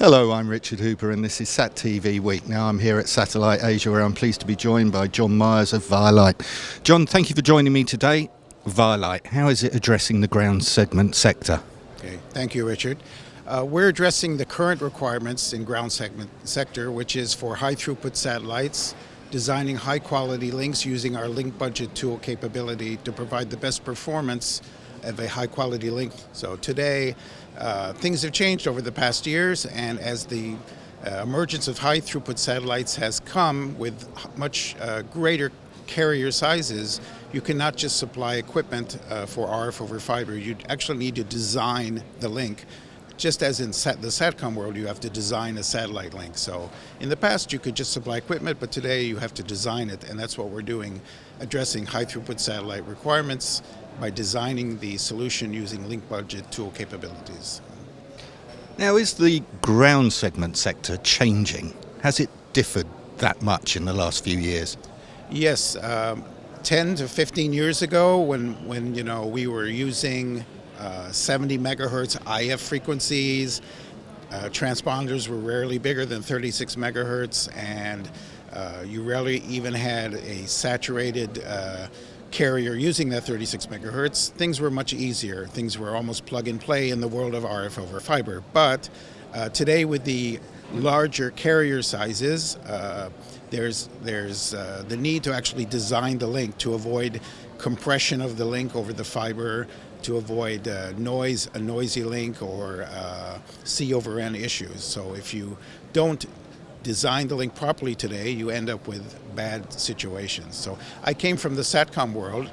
Hello, I'm Richard Hooper and this is SatTV Week. Now I'm here at Satellite Asia where I'm pleased to be joined by John Meyers of ViaLite. John, thank you for joining me today. ViaLite, how is it addressing the ground segment sector? Okay, thank you, Richard. We're addressing the current requirements in ground segment sector, which is for high throughput satellites, designing high quality links using our link budget tool capability to provide the best performance of a high quality link. So today, things have changed over the past years, and as the emergence of high throughput satellites has come with much greater carrier sizes, you cannot just supply equipment for RF over fiber. You actually need to design the link. Just as in the SatCom world, you have to design a satellite link. So in the past, you could just supply equipment, but today you have to design it, and that's what we're doing, addressing high throughput satellite requirements by designing the solution using link budget tool capabilities. Now, is the ground segment sector changing? Has it differed that much in the last few years? Yes, 10 to 15 years ago, when we were using 70 megahertz IF frequencies, transponders were rarely bigger than 36 megahertz, and you rarely even had a saturated carrier using that 36 megahertz. Things were much easier. Things were almost plug and play in the world of RF over fiber. But today, with the larger carrier sizes, there's the need to actually design the link to avoid compression of the link over the fiber, to avoid a noisy link, or C over N issues. So if you don't design the link properly today, you end up with bad situations. So I came from the SatCom world,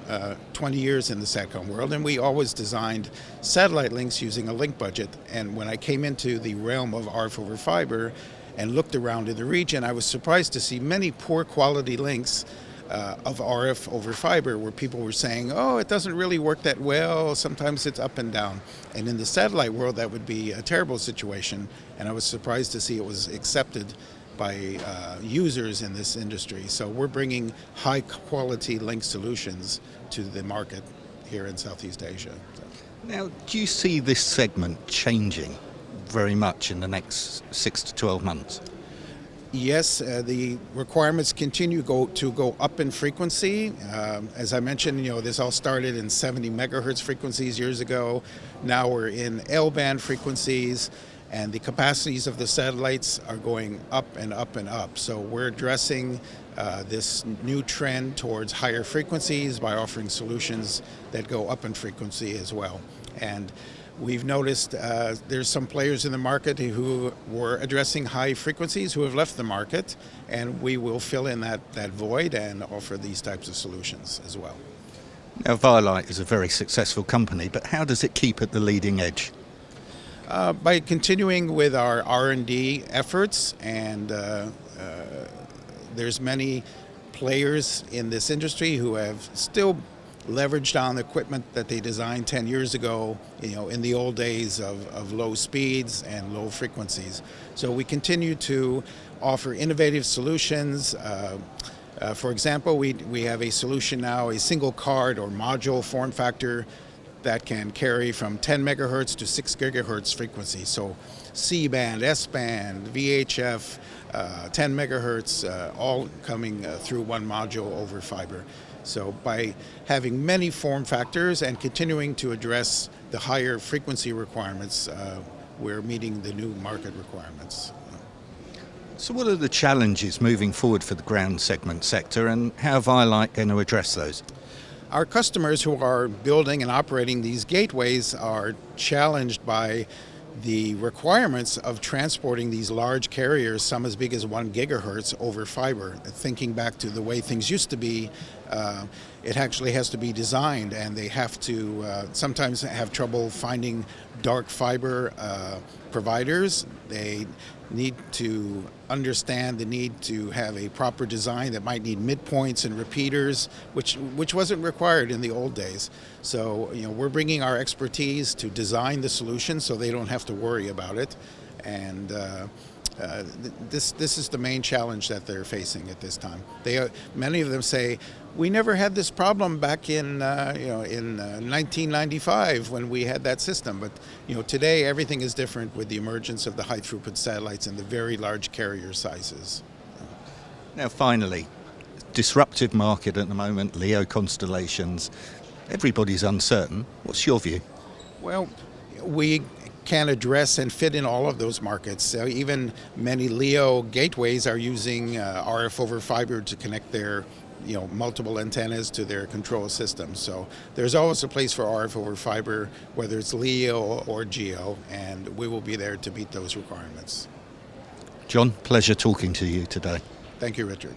20 years in the SatCom world, and we always designed satellite links using a link budget. And when I came into the realm of RF over fiber and looked around in the region, I was surprised to see many poor quality links of RF over fiber, where people were saying, oh, it doesn't really work that well, sometimes it's up and down. And in the satellite world, that would be a terrible situation, and I was surprised to see it was accepted by users in this industry. So we're bringing high quality link solutions to the market here in Southeast Asia. Now, do you see this segment changing very much in the next 6 to 12 months? Yes, the requirements continue to go up in frequency. As I mentioned, this all started in 70 megahertz frequencies years ago. Now we're in L-band frequencies, and the capacities of the satellites are going up and up and up. So we're addressing this new trend towards higher frequencies by offering solutions that go up in frequency as well. And we've noticed there's some players in the market who were addressing high frequencies who have left the market, and we will fill in that void and offer these types of solutions as well. Now, ViaLite is a very successful company, but how does it keep at the leading edge? By continuing with our R&D efforts, and there's many players in this industry who have still leveraged on equipment that they designed 10 years ago, in the old days of low speeds and low frequencies. So we continue to offer innovative solutions. For example, we have a solution now, a single card or module form factor that can carry from 10 megahertz to 6 gigahertz frequency. So C-band, S-band, VHF, 10 megahertz, all coming through one module over fiber. So by having many form factors and continuing to address the higher frequency requirements, we're meeting the new market requirements. So what are the challenges moving forward for the ground segment sector, and how are ViaLite going to address those? Our customers who are building and operating these gateways are challenged by the requirements of transporting these large carriers, some as big as 1 gigahertz, over fiber. Thinking back to the way things used to be, it actually has to be designed, and they have to sometimes have trouble finding dark fiber providers. They need to understand the need to have a proper design that might need midpoints and repeaters, which wasn't required in the old days. So we're bringing our expertise to design the solution so they don't have to worry about it, and This is the main challenge that they're facing at this time. Many of them say, we never had this problem back in 1995 when we had that system. But today everything is different with the emergence of the high throughput satellites and the very large carrier sizes. Now, finally, disruptive market at the moment, LEO constellations. Everybody's uncertain. What's your view? Well, we can address and fit in all of those markets. Even many LEO gateways are using RF over fiber to connect their multiple antennas to their control systems. So there's always a place for RF over fiber, whether it's LEO or GEO, and we will be there to meet those requirements. John, pleasure talking to you today. Thank you, Richard.